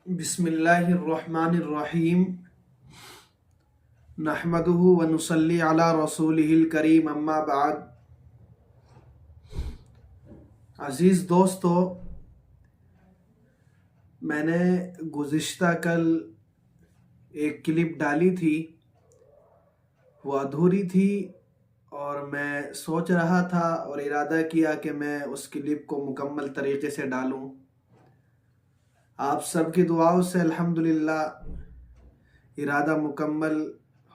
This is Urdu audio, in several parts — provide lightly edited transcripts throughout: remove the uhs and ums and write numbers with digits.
بسم اللہ الرحمن الرحیم نحمدہ ونصلی علی رسولہ الکریم اما بعد۔ عزیز دوستو، میں نے گزشتہ کل ایک کلپ ڈالی تھی، وہ ادھوری تھی اور میں سوچ رہا تھا اور ارادہ کیا کہ میں اس کلپ کو مکمل طریقے سے ڈالوں۔ آپ سب کی دعاؤں سے الحمدللہ ارادہ مکمل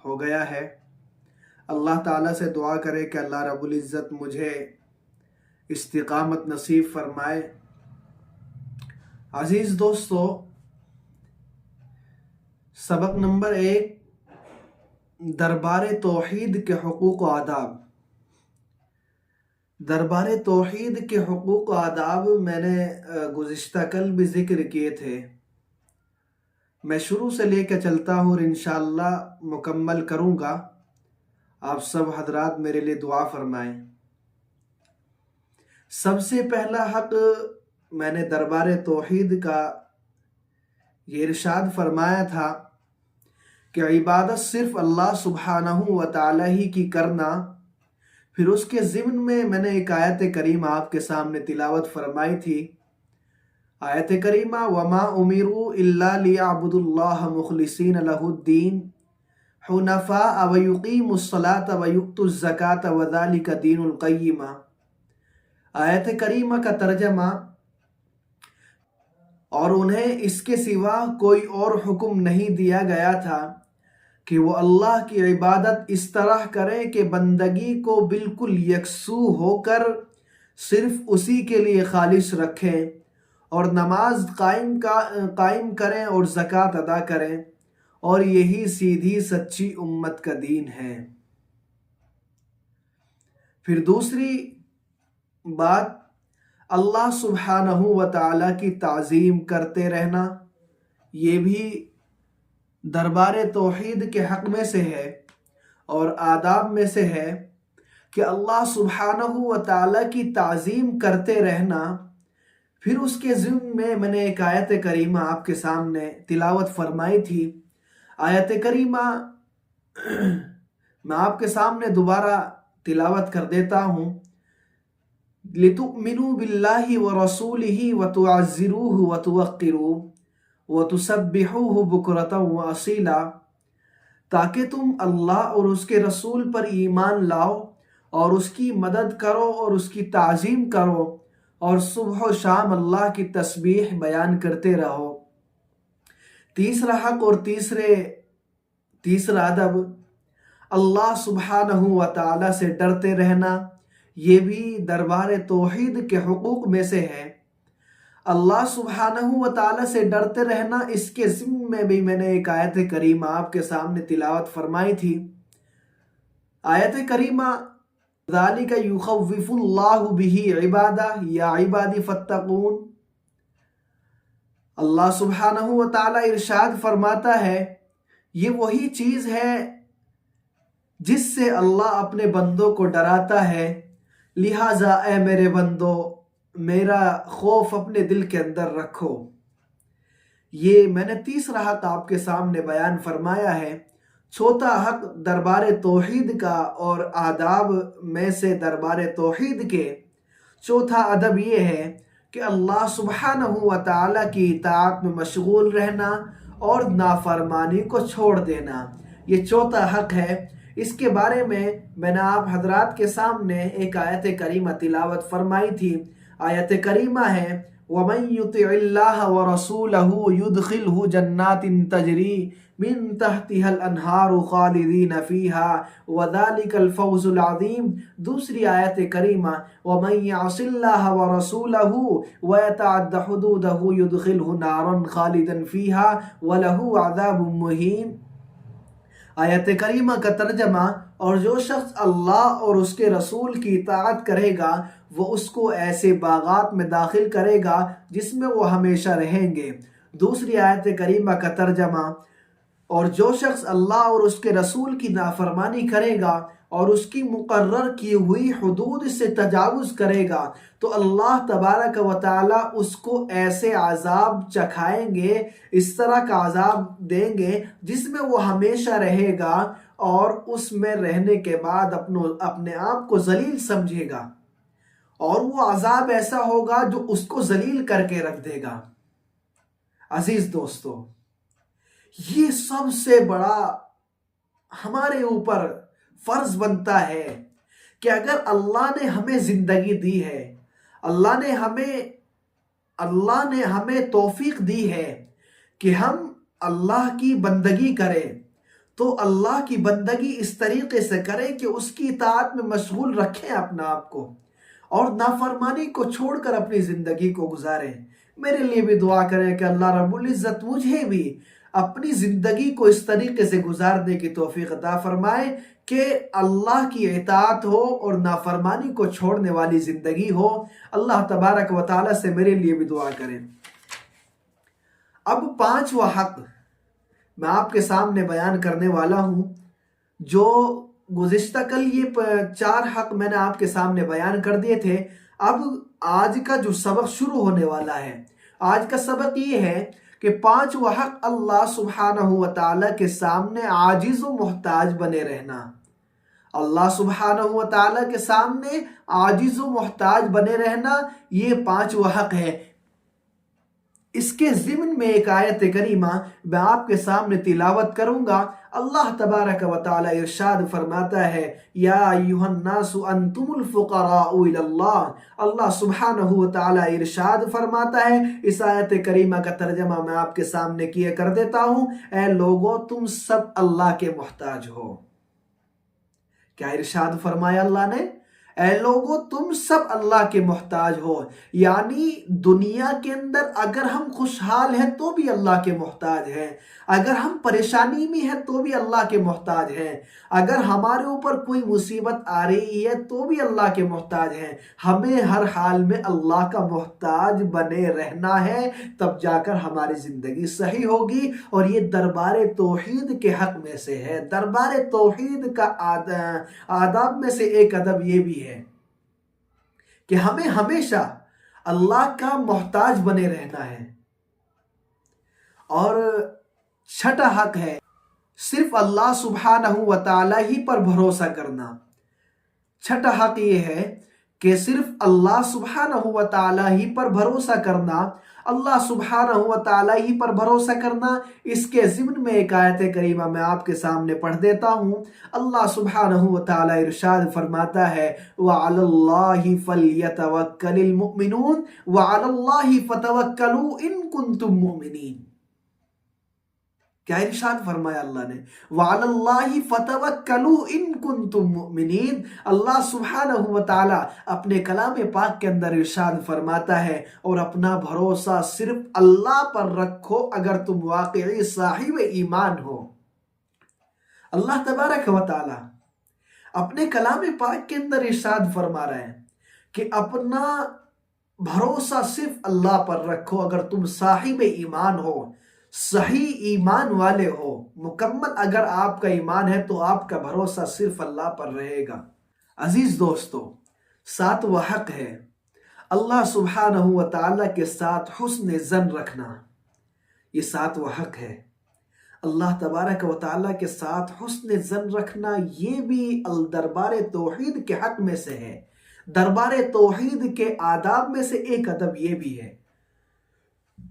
ہو گیا ہے۔ اللہ تعالیٰ سے دعا کرے کہ اللہ رب العزت مجھے استقامت نصیب فرمائے۔ عزیز دوستو، سبق نمبر 1، دربار توحید کے حقوق و آداب۔ دربار توحید کے حقوق و آداب میں نے گزشتہ کل بھی ذکر کیے تھے۔ میں شروع سے لے کے چلتا ہوں اور انشاءاللہ مکمل کروں گا۔ آپ سب حضرات میرے لیے دعا فرمائیں۔ سب سے پہلا حق میں نے دربار توحید کا یہ ارشاد فرمایا تھا کہ عبادت صرف اللہ سبحانہ و تعالی ہی کی کرنا۔ پھر اس کے ضمن میں نے ایک آیت کریمہ آپ کے سامنے تلاوت فرمائی تھی۔ آیت کریمہ وَمَا أُمِرُوا إِلَّا لِيَعْبُدُوا اللَّهَ مُخْلِصِينَ لَهُ الدِّينَ حُنَفَاءَ وَيُقِيمُوا الصَّلَاةَ وَيُؤْتُوا الزَّكَاةَ وَذَلِكَ دِينُ الْقَيِّمَةِ۔ آیت کریمہ کا ترجمہ، اور انہیں اس کے سوا کوئی اور حکم نہیں دیا گیا تھا کہ وہ اللہ کی عبادت اس طرح کریں کہ بندگی کو بالکل یکسو ہو کر صرف اسی کے لیے خالص رکھیں، اور نماز قائم کریں اور زکوٰۃ ادا کریں، اور یہی سیدھی سچی امت کا دین ہے۔ پھر دوسری بات، اللہ سبحانہ و تعالیٰ کی تعظیم کرتے رہنا۔ یہ بھی دربار توحید کے حق میں سے ہے اور آداب میں سے ہے کہ اللہ سبحانہ و تعالیٰ کی تعظیم کرتے رہنا۔ پھر اس کے ضمن میں نے ایک آیت کریمہ آپ کے سامنے تلاوت فرمائی تھی۔ آیت کریمہ میں آپ کے سامنے دوبارہ تلاوت کر دیتا ہوں۔ لِتُؤْمِنُوا بِاللَّهِ وَرَسُولِهِ وَتُعَزِّرُوهُ وَتُوَقِّرُوهُ وَتُسَبِّحُوهُ بُكْرَةً وَأَصِيلًا، تاکہ تم اللہ اور اس کے رسول پر ایمان لاؤ اور اس کی مدد کرو اور اس کی تعظیم کرو، اور صبح و شام اللہ کی تسبیح بیان کرتے رہو۔ تیسرا حق اور تیسرا ادب، اللہ سبحانہ و تعالیٰ سے ڈرتے رہنا۔ یہ بھی دربار توحید کے حقوق میں سے ہے۔ اللہ سبحانہ و تعالیٰ سے ڈرتے رہنا، اس کے ضمن میں بھی میں نے ایک آیت کریمہ آپ کے سامنے تلاوت فرمائی تھی۔ آیت کریمہ ذَلِكَ يُخَوِّفُ اللَّهُ بِهِ عِبَادَهُ يَا عِبَادِ فَاتَّقُونِ۔ اللہ سبحانہ و تعالیٰ ارشاد فرماتا ہے، یہ وہی چیز ہے جس سے اللہ اپنے بندوں کو ڈراتا ہے، لہٰذا اے میرے بندو میرا خوف اپنے دل کے اندر رکھو۔ یہ میں نے تیسرا حق آپ کے سامنے بیان فرمایا ہے۔ چوتھا حق دربار توحید کا اور آداب میں سے دربار توحید کے چوتھا ادب یہ ہے کہ اللہ سبحانہ و تعالیٰ کی اطاعت میں مشغول رہنا اور نافرمانی کو چھوڑ دینا۔ یہ چوتھا حق ہے۔ اس کے بارے میں نے آپ حضرات کے سامنے ایک آیت کریمہ تلاوت فرمائی تھی۔ آیت کریمہ ہے وَمَن يُطِعِ اللَّهَ وَرَسُولَهُ يُدْخِلْهُ جَنَّاتٍ تَجْرِي مِن تَحْتِهَا الْأَنْهَارُ خَالِدِينَ فِيهَا وَذَلِكَ الْفَوْزُ الْعَظِيمُ۔ دوسری آیت کریمہ وَمَن يَعْصِ اللَّهَ وَرَسُولَهُ وَيَتَعَدَّ حُدُودَهُ يُدْخِلْهُ نَارًا خَالِدًا فِيهَا وَلَهُ عَذَابٌ مُهِينٌ۔ آیت کریمہ کا ترجمہ، اور جو شخص اللہ اور اس کے رسول کی اطاعت کرے گا وہ اس کو ایسے باغات میں داخل کرے گا جس میں وہ ہمیشہ رہیں گے۔ دوسری آیت کریمہ کا ترجمہ، اور جو شخص اللہ اور اس کے رسول کی نافرمانی کرے گا اور اس کی مقرر کی ہوئی حدود سے تجاوز کرے گا تو اللہ تبارک و تعالی اس کو ایسے عذاب چکھائیں گے، اس طرح کا عذاب دیں گے جس میں وہ ہمیشہ رہے گا، اور اس میں رہنے کے بعد اپنے آپ کو ذلیل سمجھے گا، اور وہ عذاب ایسا ہوگا جو اس کو ذلیل کر کے رکھ دے گا۔ عزیز دوستو، یہ سب سے بڑا ہمارے اوپر فرض بنتا ہے کہ اگر اللہ نے ہمیں زندگی دی ہے، اللہ نے ہمیں توفیق دی ہے کہ ہم اللہ کی بندگی کریں، تو اللہ کی بندگی اس طریقے سے کریں کہ اس کی اطاعت میں مشغول رکھیں اپنا آپ کو، اور نافرمانی کو چھوڑ کر اپنی زندگی کو گزاریں۔ میرے لیے بھی دعا کریں کہ اللہ رب العزت مجھے بھی اپنی زندگی کو اس طریقے سے گزارنے کی توفیق عطا فرمائے کہ اللہ کی اطاعت ہو اور نافرمانی کو چھوڑنے والی زندگی ہو۔ اللہ تبارک و تعالی سے میرے لیے بھی دعا کریں۔ اب پانچواں حق میں آپ کے سامنے بیان کرنے والا ہوں، جو گزشتہ کل یہ 4 حق میں نے آپ کے سامنے بیان کر دیے تھے۔ اب آج کا جو سبق شروع ہونے والا ہے، آج کا سبق یہ ہے کہ 5واں حق اللہ سبحانہ و تعالی کے سامنے عاجز و محتاج بنے رہنا۔ اللہ سبحانہ و تعالی کے سامنے عاجز و محتاج بنے رہنا، یہ 5واں حق ہے۔ اس کے ضمن میں ایک آیت کریمہ میں آپ کے سامنے تلاوت کروں گا۔ اللہ تبارک و تعالی ارشاد فرماتا ہے، یا ایھا الناس انتم الفقراء الی اللہ۔ اللہ سبحانہ و تعالی ارشاد فرماتا ہے، اس آیت کریمہ کا ترجمہ میں آپ کے سامنے کیے کر دیتا ہوں، اے لوگو تم سب اللہ کے محتاج ہو۔ کیا ارشاد فرمایا اللہ نے؟ اے لوگو تم سب اللہ کے محتاج ہو، یعنی دنیا کے اندر اگر ہم خوشحال ہیں تو بھی اللہ کے محتاج ہیں، اگر ہم پریشانی میں ہیں تو بھی اللہ کے محتاج ہیں، اگر ہمارے اوپر کوئی مصیبت آ رہی ہے تو بھی اللہ کے محتاج ہیں۔ ہمیں ہر حال میں اللہ کا محتاج بنے رہنا ہے، تب جا کر ہماری زندگی صحیح ہوگی، اور یہ دربار توحید کے حق میں سے ہے۔ دربار توحید کا آداب میں سے ایک ادب یہ بھی ہے کہ ہمیں ہمیشہ اللہ کا محتاج بنے رہنا ہے۔ اور چھٹا حق ہے صرف اللہ سبحانہ و تعالی ہی پر بھروسہ کرنا۔ چھٹا حق یہ ہے کہ صرف اللہ سبحانہ و تعالی ہی پر بھروسہ کرنا، اللہ سبحانہ و تعالی ہی پر بھروسہ کرنا۔ اس کے ضمن میں ایک آیت کریمہ میں آپ کے سامنے پڑھ دیتا ہوں۔ اللہ سبحانہ و تعالی ارشاد فرماتا ہے، وَعَلَى اللَّهِ فَلْيَتَوَكَّلِ الْمُؤْمِنُونَ وَعَلَى اللَّهِ فَتَوَكَّلُوا إِن كُنتُم مُؤْمِنِينَ۔ کیا ارشاد فرمایا اللہ نے؟ وَعَلَى اللَّهِ فَتَوَكَّلُوا إِن كُنتُم مُؤْمِنِينَ۔ اللہ سبحانہ و تعالی اپنے کلام پاک کے اندر ارشاد فرماتا ہے، اور اپنا بھروسہ صرف اللہ پر رکھو اگر تم واقعی صاحب ایمان ہو۔ اللہ تبارک و تعالی اپنے کلام پاک کے اندر ارشاد فرما رہے ہیں کہ اپنا بھروسہ صرف اللہ پر رکھو اگر تم صاحب ایمان ہو، صحیح ایمان والے ہو، مکمل اگر آپ کا ایمان ہے تو آپ کا بھروسہ صرف اللہ پر رہے گا۔ عزیز دوستو، 7واں حق ہے اللہ سبحانہ و تعالی کے ساتھ حسن ظن رکھنا۔ یہ 7واں حق ہے اللہ تبارک و تعالی کے ساتھ حسن ظن رکھنا۔ یہ بھی دربار توحید کے حق میں سے ہے، دربار توحید کے آداب میں سے ایک ادب یہ بھی ہے۔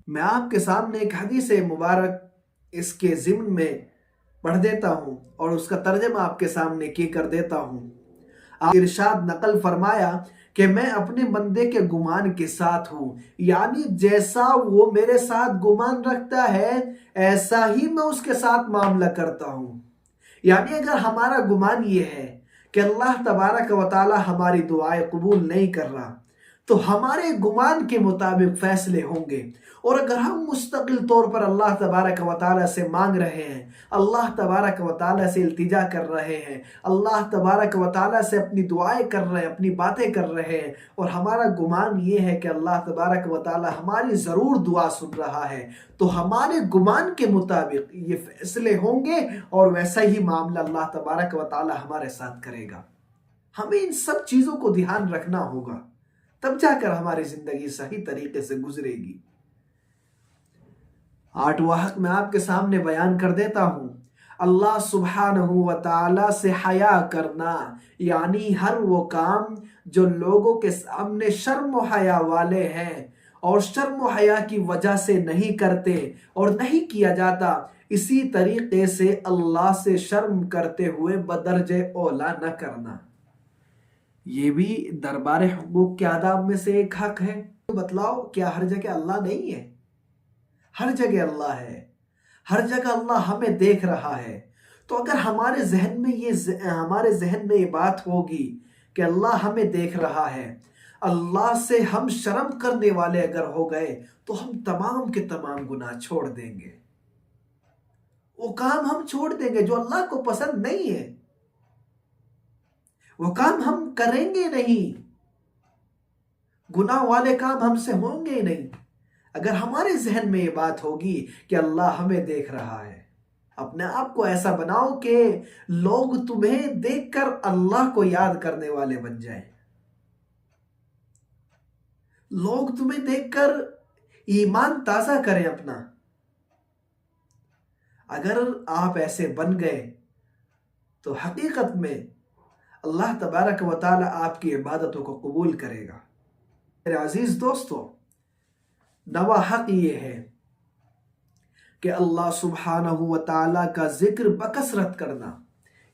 میں آپ کے سامنے ایک حدیث مبارک اس کے ضمن میں پڑھ دیتا ہوں اور اس کا ترجمہ آپ کے سامنے کی کر دیتا ہوں۔ آپ ارشاد نقل فرمایا کہ میں اپنے بندے کے گمان کے ساتھ ہوں، یعنی جیسا وہ میرے ساتھ گمان رکھتا ہے ایسا ہی میں اس کے ساتھ معاملہ کرتا ہوں۔ یعنی اگر ہمارا گمان یہ ہے کہ اللہ تبارک و تعالی ہماری دعائیں قبول نہیں کر رہا، تو ہمارے گمان کے مطابق فیصلے ہوں گے۔ اور اگر ہم مستقل طور پر اللہ تبارک و تعالیٰ سے مانگ رہے ہیں، اللہ تبارک و تعالیٰ سے التجا کر رہے ہیں، اللہ تبارک و تعالیٰ سے اپنی دعائیں کر رہے ہیں، اپنی باتیں کر رہے ہیں، اور ہمارا گمان یہ ہے کہ اللہ تبارک و تعالیٰ ہماری ضرور دعا سن رہا ہے، تو ہمارے گمان کے مطابق یہ فیصلے ہوں گے اور ویسا ہی معاملہ اللہ تبارک و تعالیٰ ہمارے ساتھ کرے گا۔ ہمیں ان سب چیزوں کو دھیان رکھنا ہوگا، تب جا کر ہماری زندگی صحیح طریقے سے گزرے گی۔ 8واں حق میں آپ کے سامنے بیان کر دیتا ہوں۔ اللہ سبحانہ و تعالیٰ سے حیا کرنا، یعنی ہر وہ کام جو لوگوں کے سامنے شرم و حیا والے ہیں اور شرم و حیا کی وجہ سے نہیں کرتے اور نہیں کیا جاتا، اسی طریقے سے اللہ سے شرم کرتے ہوئے بدرجہ اولا نہ کرنا۔ یہ بھی دربار حقوق کے آداب میں سے ایک حق ہے۔ بتلاؤ، کیا ہر جگہ اللہ نہیں ہے؟ ہر جگہ اللہ ہے، ہر جگہ اللہ ہمیں دیکھ رہا ہے۔ تو اگر ہمارے ذہن میں یہ بات ہوگی کہ اللہ ہمیں دیکھ رہا ہے، اللہ سے ہم شرم کرنے والے اگر ہو گئے، تو ہم تمام کے تمام گناہ چھوڑ دیں گے۔ وہ کام ہم چھوڑ دیں گے جو اللہ کو پسند نہیں ہے، وہ کام ہم کریں گے نہیں، گناہ والے کام ہم سے ہوں گے نہیں۔ اگر ہمارے ذہن میں یہ بات ہوگی کہ اللہ ہمیں دیکھ رہا ہے، اپنے آپ کو ایسا بناؤ کہ لوگ تمہیں دیکھ کر اللہ کو یاد کرنے والے بن جائیں، لوگ تمہیں دیکھ کر ایمان تازہ کریں اپنا۔ اگر آپ ایسے بن گئے تو حقیقت میں اللہ تبارک و تعالی آپ کی عبادتوں کو قبول کرے گا۔ میرے عزیز دوستو، 9واں حق یہ ہے کہ اللہ سبحانہ و تعالیٰ کا ذکر بکثرت کرنا۔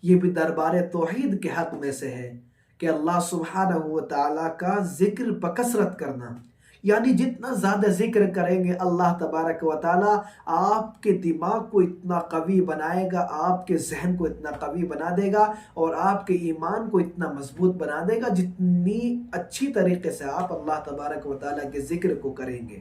یہ بھی دربار توحید کے حق میں سے ہے کہ اللہ سبحانہ و تعالیٰ کا ذکر بکثرت کرنا، یعنی جتنا زیادہ ذکر کریں گے اللہ تبارک و تعالیٰ آپ کے دماغ کو اتنا قوی بنائے گا، آپ کے ذہن کو اتنا قوی بنا دے گا اور آپ کے ایمان کو اتنا مضبوط بنا دے گا، جتنی اچھی طریقے سے آپ اللہ تبارک و تعالیٰ کے ذکر کو کریں گے۔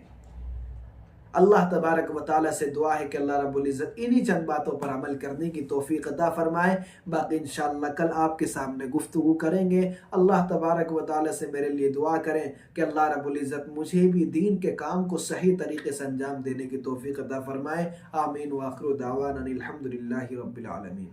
اللہ تبارک و تعالیٰ سے دعا ہے کہ اللہ رب العزت انہی چند باتوں پر عمل کرنے کی توفیق عطا فرمائے۔ باقی انشاءاللہ کل آپ کے سامنے گفتگو کریں گے۔ اللہ تبارک و تعالیٰ سے میرے لیے دعا کریں کہ اللہ رب العزت مجھے بھی دین کے کام کو صحیح طریقے سے انجام دینے کی توفیق عطا فرمائے۔ آمین وآخر دعوانا الحمدللہ رب العالمین۔